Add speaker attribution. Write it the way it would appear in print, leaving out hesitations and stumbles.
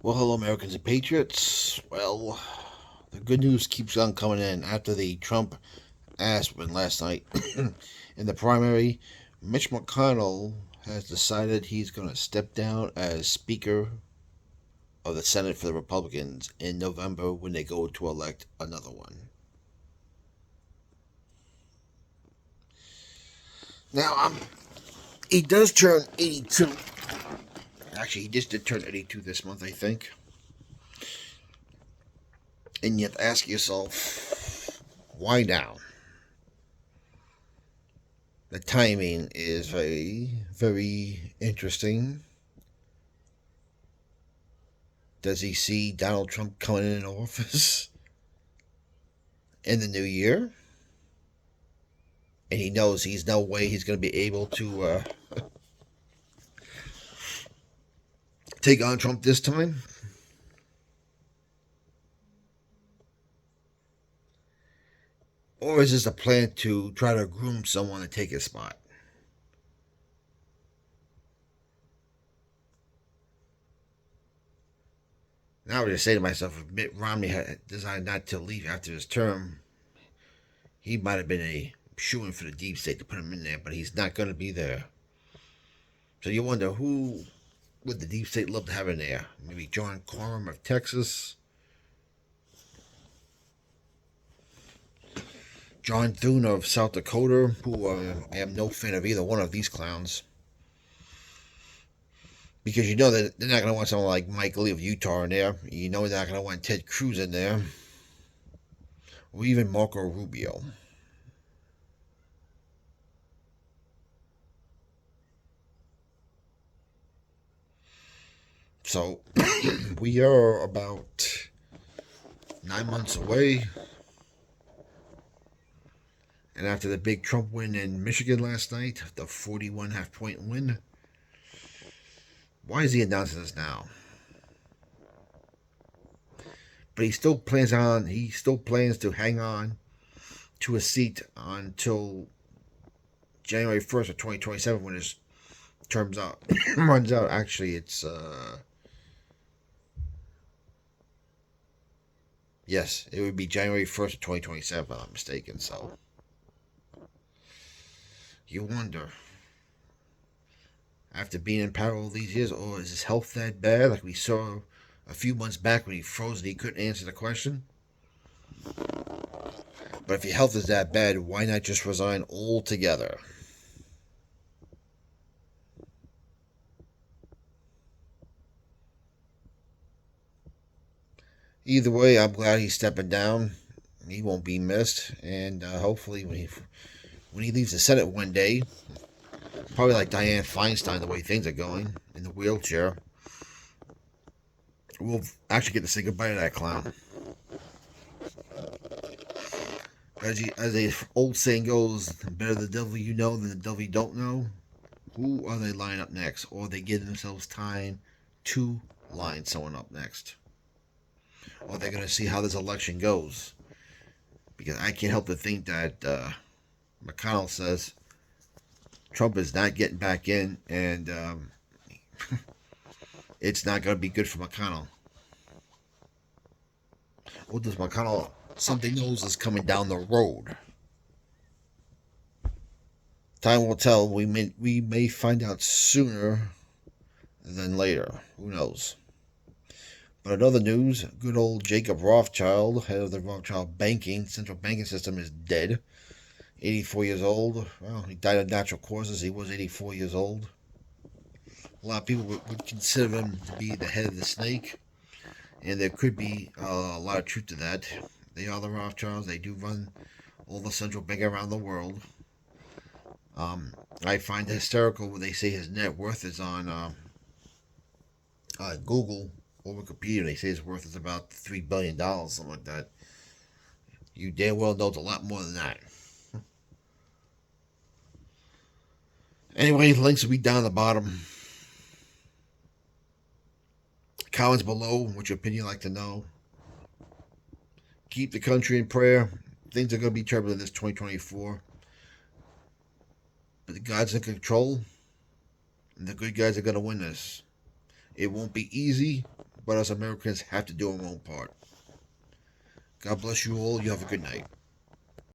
Speaker 1: Well, hello, Americans and Patriots. Well, the good news keeps on coming in after the Trump ass win last night in the primary. Mitch McConnell has decided he's going to step down as Speaker of the Senate for the Republicans in November when they go to elect another one. Now, he does turn 82. Actually, he just did turn 82 this month, I think. And you have to ask yourself, why now? The timing is very, very interesting. Does he see Donald Trump coming in office in the new year? And he knows he's no way he's going to be able to take on Trump this time? Or is this a plan to try to groom someone to take his spot? Now I would just say to myself, if Mitt Romney had decided not to leave after his term, he might have been a shoo-in for the deep state to put him in there, but he's not going to be there. So you wonder who would the deep state love to have in there? Maybe John Quorum of Texas, John Thune of South Dakota, who I am no fan of either one of these clowns. Because you know that they're not going to want someone like Mike Lee of Utah in there. You know they're not going to want Ted Cruz in there. Or even Marco Rubio. So we are about 9 months away. And after the big Trump win in Michigan last night, the 41.5 point win, why is he announcing this now? But he still plans to hang on to a seat until January 1st of 2027 when his terms out runs out. Actually, it's yes, it would be January 1st of 2027 if I'm not mistaken. So you wonder, after being in power all these years, or is his health that bad like we saw a few months back when he froze and he couldn't answer the question? But if your health is that bad, why not just resign altogether? Either way, I'm glad he's stepping down. He won't be missed, and hopefully, when he leaves the Senate one day, probably like Dianne Feinstein, the way things are going in the wheelchair, we'll actually get to say goodbye to that clown. As the old saying goes, better the devil you know than the devil you don't know. Who are they lining up next? Or they give themselves time to line someone up next? Or they're going to see how this election goes? Because I can't help but think that McConnell says Trump is not getting back in, and it's not going to be good for McConnell. Or does McConnell something knows is coming down the road? Time will tell. We may find out sooner than later. Who knows? But in other news, good old Jacob Rothchild, head of the Rothschild central banking system, is dead. 84 years old. Well, he died of natural causes. He was 84 years old. A lot of people would consider him to be the head of the snake, and there could be a lot of truth to that. They are the Rothschilds. They do run all the central bank around the world. I find it hysterical when they say his net worth is on Google or Wikipedia. They say his worth is about $3 billion, something like that. You damn well know it's a lot more than that. Anyway, links will be down the bottom. Comments below, what your opinion you'd like to know. Keep the country in prayer. Things are going to be turbulent this 2024. But the God's in control, and the good guys are going to win this. It won't be easy, but us Americans have to do our own part. God bless you all. You have a good night.